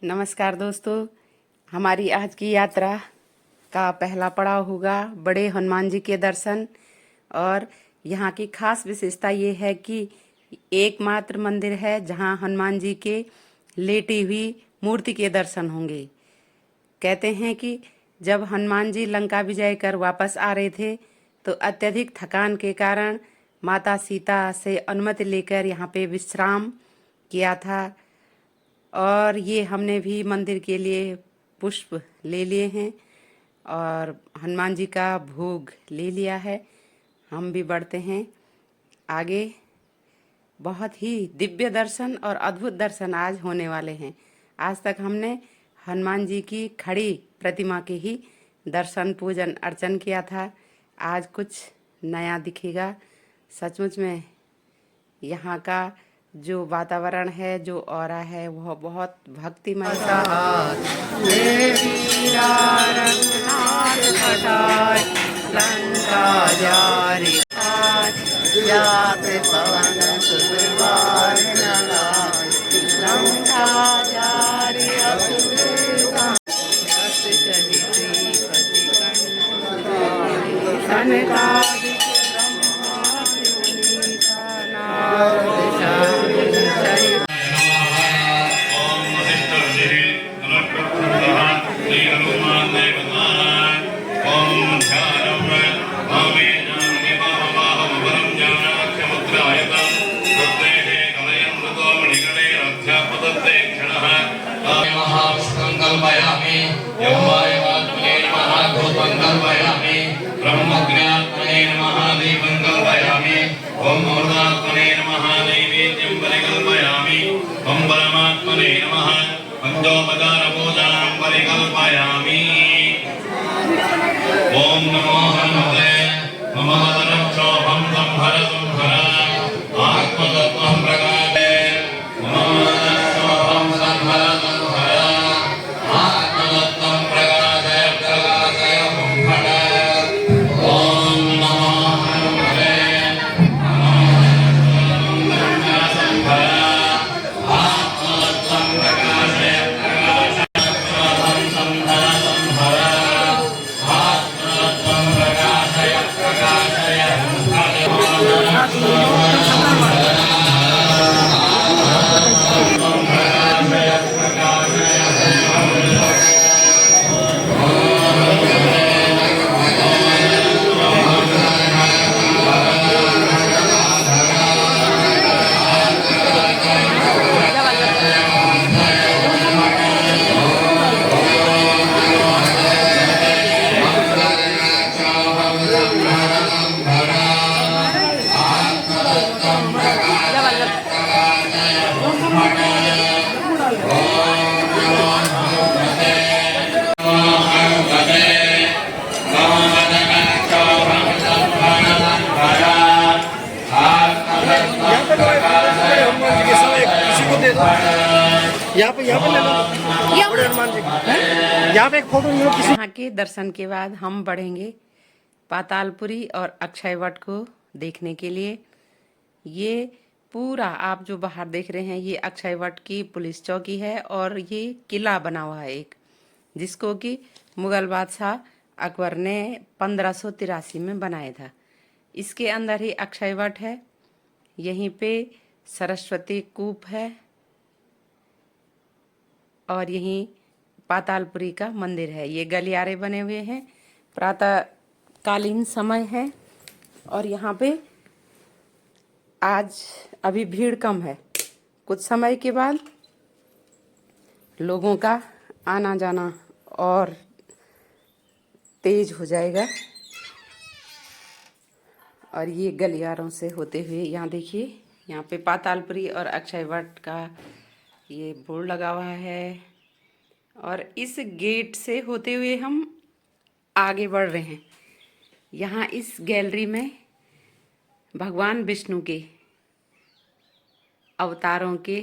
नमस्कार दोस्तों, हमारी आज की यात्रा का पहला पड़ाव होगा बड़े हनुमान जी के दर्शन। और यहाँ की खास विशेषता ये है कि एकमात्र मंदिर है जहाँ हनुमान जी के लेटी हुई मूर्ति के दर्शन होंगे। कहते हैं कि जब हनुमान जी लंका विजय कर वापस आ रहे थे तो अत्यधिक थकान के कारण माता सीता से अनुमति लेकर यहाँ पे विश्राम किया था। और ये हमने भी मंदिर के लिए पुष्प ले लिए हैं और हनुमान जी का भोग ले लिया है। हम भी बढ़ते हैं आगे। बहुत ही दिव्य दर्शन और अद्भुत दर्शन आज होने वाले हैं। आज तक हमने हनुमान जी की खड़ी प्रतिमा के ही दर्शन पूजन अर्चन किया था। आज कुछ नया दिखेगा। सचमुच में यहाँ का जो वातावरण है, जो ऑरा है, वह बहुत भक्तिमय कल्पयामि यम्मायमात्मने नमः धूपं कल्पयामि ब्रह्मज्ञात्मने नमः दीपं कल्पयामि ॐ अमृतात्मने नमः नैवेद्यं परिकल्पयामि ॐ परमात्मने नमः पञ्चोपचारपूजां परिकल्पयामि ॐ नमो हनुमते मम वदनक्षोभं संहर संहर आत्मतत्त्वं प्रकाशे मम वदनक्षोभं संहर संहर आत्मतत्त्वं प्रकाशय प्रकाशय संहर ॐ नमो हनुमते संहर आत्मतत्त्वं प्रकाशय प्रकाशय संहर संहर आत्मतत्त्वं प्रकाशय प्रकाशय यहाँ पे ले लो, बड़े हनुमान जी यहाँ पे एक फोटो ले लो किसी। यहाँ के दर्शन के बाद हम बढ़ेंगे पातालपुरी और अक्षयवट को देखने के लिए। ये पूरा आप जो बाहर देख रहे हैं ये अक्षयवट की पुलिस चौकी है और ये किला बना हुआ है एक, जिसको कि मुगल बादशाह अकबर ने 1583 में बनाया था। इसके अंदर ही अक्षयवट है। यहीं पे सरस्वती कूप है और यहीं पातालपुरी का मंदिर है। ये गलियारे बने हुए हैं। प्रातः कालीन समय है और यहाँ पे आज अभी भीड़ कम है। कुछ समय के बाद लोगों का आना जाना और तेज हो जाएगा। और ये गलियारों से होते हुए यहाँ देखिए, यहाँ पे पातालपुरी और अक्षयवट का ये बोर्ड लगा हुआ है। और इस गेट से होते हुए हम आगे बढ़ रहे हैं। यहाँ इस गैलरी में भगवान विष्णु के अवतारों के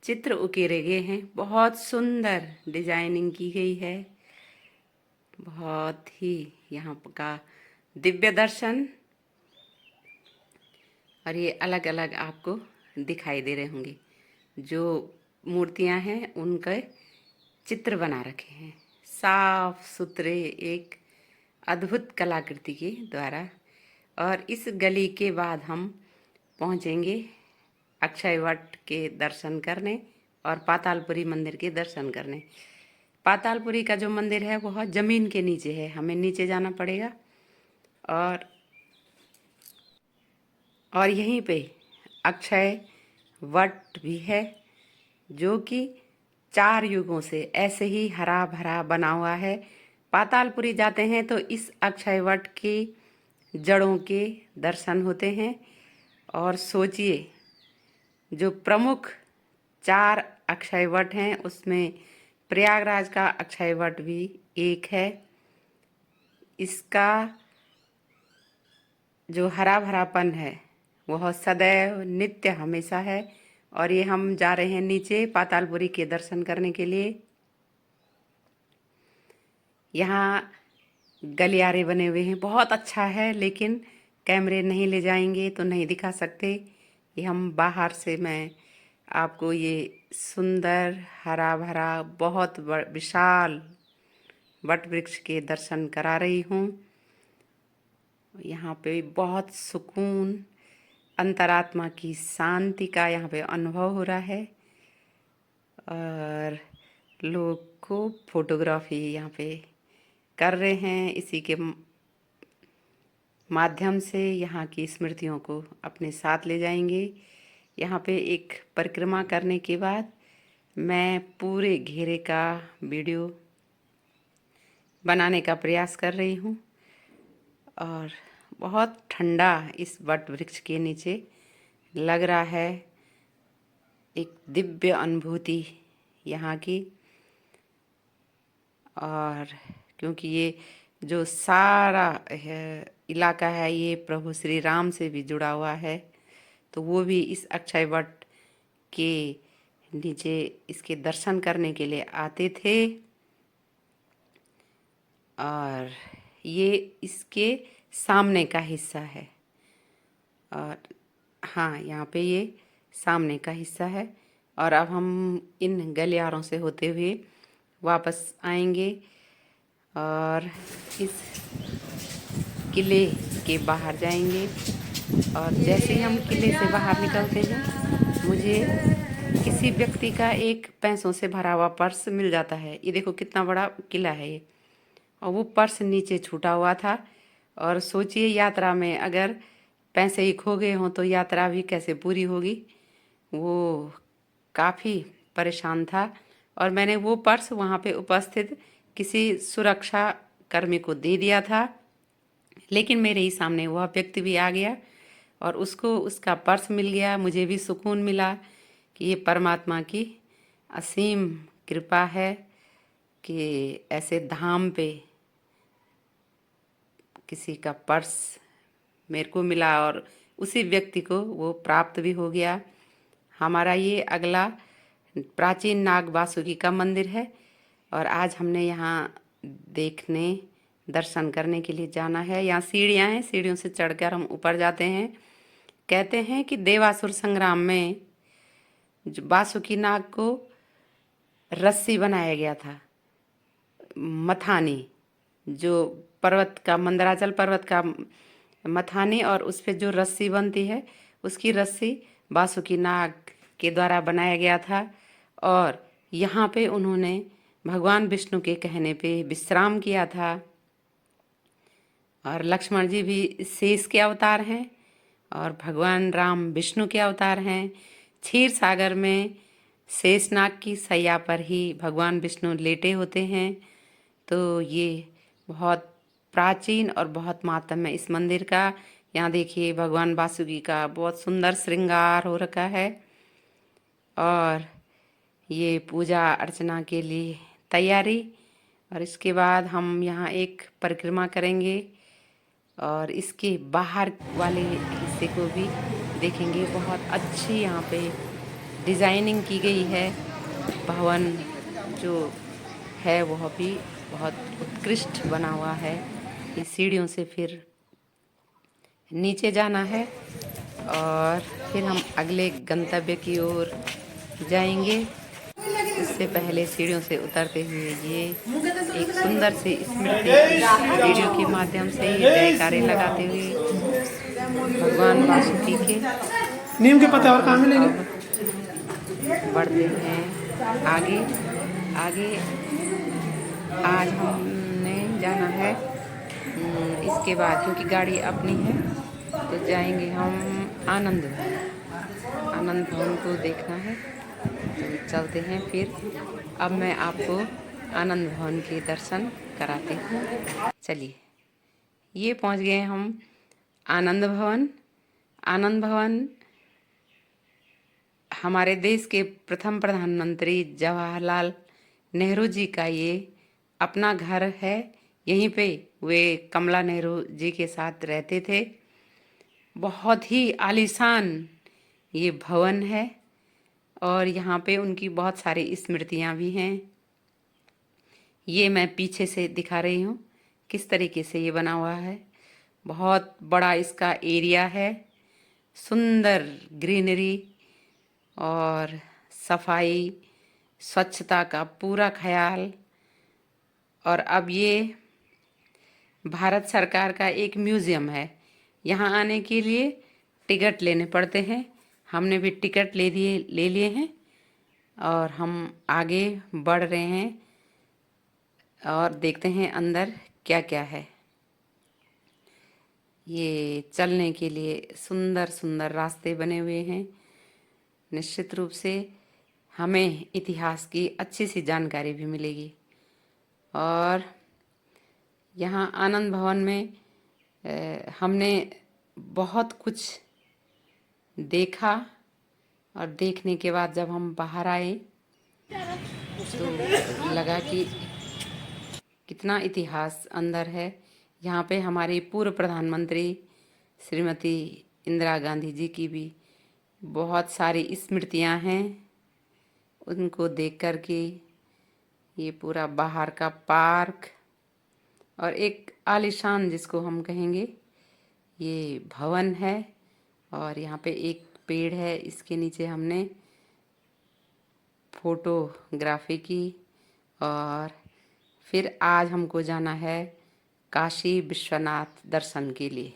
चित्र उकेरे गए हैं। बहुत सुंदर डिजाइनिंग की गई है। बहुत ही यहाँ का दिव्य दर्शन और ये अलग अलग आपको दिखाई दे रहे होंगे। जो मूर्तियां हैं उनके चित्र बना रखे हैं साफ सुथरे एक अद्भुत कलाकृति के द्वारा। और इस गली के बाद हम पहुंचेंगे अक्षय वट के दर्शन करने और पातालपुरी मंदिर के दर्शन करने। पातालपुरी का जो मंदिर है वह जमीन के नीचे है, हमें नीचे जाना पड़ेगा। और यहीं पे अक्षय वट भी है जो कि 4 युगों से ऐसे ही हरा भरा बना हुआ है। पातालपुरी जाते हैं तो इस अक्षय वट की जड़ों के दर्शन होते हैं। और सोचिए, जो प्रमुख 4 अक्षय वट हैं उसमें प्रयागराज का अक्षय वट भी एक है। इसका जो हरा भरापन है वह सदैव नित्य हमेशा है। और ये हम जा रहे हैं नीचे पातालपुरी के दर्शन करने के लिए। यहाँ गलियारे बने हुए हैं, बहुत अच्छा है, लेकिन कैमरे नहीं ले जाएंगे तो नहीं दिखा सकते। ये हम बाहर से मैं आपको ये सुंदर हरा भरा बहुत विशाल वट वृक्ष के दर्शन करा रही हूँ। यहाँ पे बहुत सुकून, अंतरात्मा की शांति का यहाँ पे अनुभव हो रहा है। और लोग को फोटोग्राफी यहाँ पे कर रहे हैं। इसी के माध्यम से यहाँ की स्मृतियों को अपने साथ ले जाएंगे। यहाँ पे एक परिक्रमा करने के बाद मैं पूरे घेरे का वीडियो बनाने का प्रयास कर रही हूँ। और बहुत ठंडा इस वट वृक्ष के नीचे लग रहा है, एक दिव्य अनुभूति यहाँ की। और क्योंकि ये जो सारा इलाका है ये प्रभु श्री राम से भी जुड़ा हुआ है, तो वो भी इस अक्षय वट के नीचे इसके दर्शन करने के लिए आते थे। और ये इसके सामने का हिस्सा है। और हाँ, यहाँ पे ये सामने का हिस्सा है। और अब हम इन गलियारों से होते हुए वापस आएंगे और इस किले के बाहर जाएंगे। और जैसे ही हम किले से बाहर निकलते हैं मुझे किसी व्यक्ति का एक पैसों से भरा हुआ पर्स मिल जाता है। ये देखो कितना बड़ा किला है ये, और वो पर्स नीचे छूटा हुआ था। और सोचिए, यात्रा में अगर पैसे ही खो गए हों तो यात्रा भी कैसे पूरी होगी। वो काफ़ी परेशान था और मैंने वो पर्स वहाँ पे उपस्थित किसी सुरक्षा कर्मी को दे दिया था। लेकिन मेरे ही सामने वह व्यक्ति भी आ गया और उसको उसका पर्स मिल गया। मुझे भी सुकून मिला कि ये परमात्मा की असीम कृपा है कि ऐसे धाम पे किसी का पर्स मेरे को मिला और उसी व्यक्ति को वो प्राप्त भी हो गया। हमारा ये अगला प्राचीन नाग वासुकी का मंदिर है और आज हमने यहाँ देखने दर्शन करने के लिए जाना है। यहाँ सीढ़ियाँ हैं, सीढ़ियों से चढ़कर हम ऊपर जाते हैं। कहते हैं कि देवासुर संग्राम में जो वासुकी नाग को रस्सी बनाया गया था, मथानी, जो पर्वत का, मंदराचल पर्वत का मथानी, और उस पे जो रस्सी बनती है उसकी रस्सी वासुकी नाग के द्वारा बनाया गया था। और यहाँ पे उन्होंने भगवान विष्णु के कहने पे विश्राम किया था। और लक्ष्मण जी भी शेष के अवतार हैं और भगवान राम विष्णु के अवतार हैं। क्षीर सागर में शेषनाग की सैया पर ही भगवान विष्णु लेटे होते हैं। तो ये बहुत प्राचीन और बहुत मातम है इस मंदिर का। यहाँ देखिए भगवान वासुकी का बहुत सुंदर श्रृंगार हो रखा है और ये पूजा अर्चना के लिए तैयारी। और इसके बाद हम यहाँ एक परिक्रमा करेंगे और इसके बाहर वाले हिस्से को भी देखेंगे। बहुत अच्छी यहाँ पे डिज़ाइनिंग की गई है। भवन जो है वह भी बहुत उत्कृष्ट बना हुआ है। इस सीढ़ियों से फिर नीचे जाना है और फिर हम अगले गंतव्य की ओर जाएंगे। उससे पहले सीढ़ियों से उतरते हुए ये एक सुंदर सी स्मृति वीडियो के माध्यम से ही जयकारे लगाते हुए भगवान वासुकी के नीम के पत्ते और कहाँ मिलेंगे? अब बढ़ते हैं आगे आगे। आज हमने जाना है इसके बाद, क्योंकि गाड़ी अपनी है, तो जाएंगे हम आनंद भवन को देखना है। तो चलते हैं फिर। अब मैं आपको आनंद भवन के दर्शन कराती हूँ। चलिए, ये पहुँच गए हम आनंद भवन। आनंद भवन हमारे देश के प्रथम प्रधानमंत्री जवाहरलाल नेहरू जी का ये अपना घर है। यहीं पे वे कमला नेहरू जी के साथ रहते थे। बहुत ही आलीशान ये भवन है और यहाँ पे उनकी बहुत सारी स्मृतियाँ भी हैं। ये मैं पीछे से दिखा रही हूँ किस तरीके से ये बना हुआ है। बहुत बड़ा इसका एरिया है, सुंदर ग्रीनरी और सफाई स्वच्छता का पूरा ख्याल। और अब ये भारत सरकार का एक म्यूज़ियम है। यहाँ आने के लिए टिकट लेने पड़ते हैं। हमने भी टिकट ले लिए हैं और हम आगे बढ़ रहे हैं और देखते हैं अंदर क्या क्या है। ये चलने के लिए सुंदर सुंदर रास्ते बने हुए हैं। निश्चित रूप से हमें इतिहास की अच्छी सी जानकारी भी मिलेगी। और यहाँ आनंद भवन में हमने बहुत कुछ देखा और देखने के बाद जब हम बाहर आए तो लगा कि कितना इतिहास अंदर है। यहाँ पे हमारी पूर्व प्रधानमंत्री श्रीमती इंदिरा गांधी जी की भी बहुत सारी स्मृतियाँ हैं। उनको देख कर के ये पूरा बाहर का पार्क और एक आलीशान जिसको हम कहेंगे ये भवन है। और यहाँ पे एक पेड़ है, इसके नीचे हमने फोटोग्राफी की। और फिर आज हमको जाना है काशी विश्वनाथ दर्शन के लिए।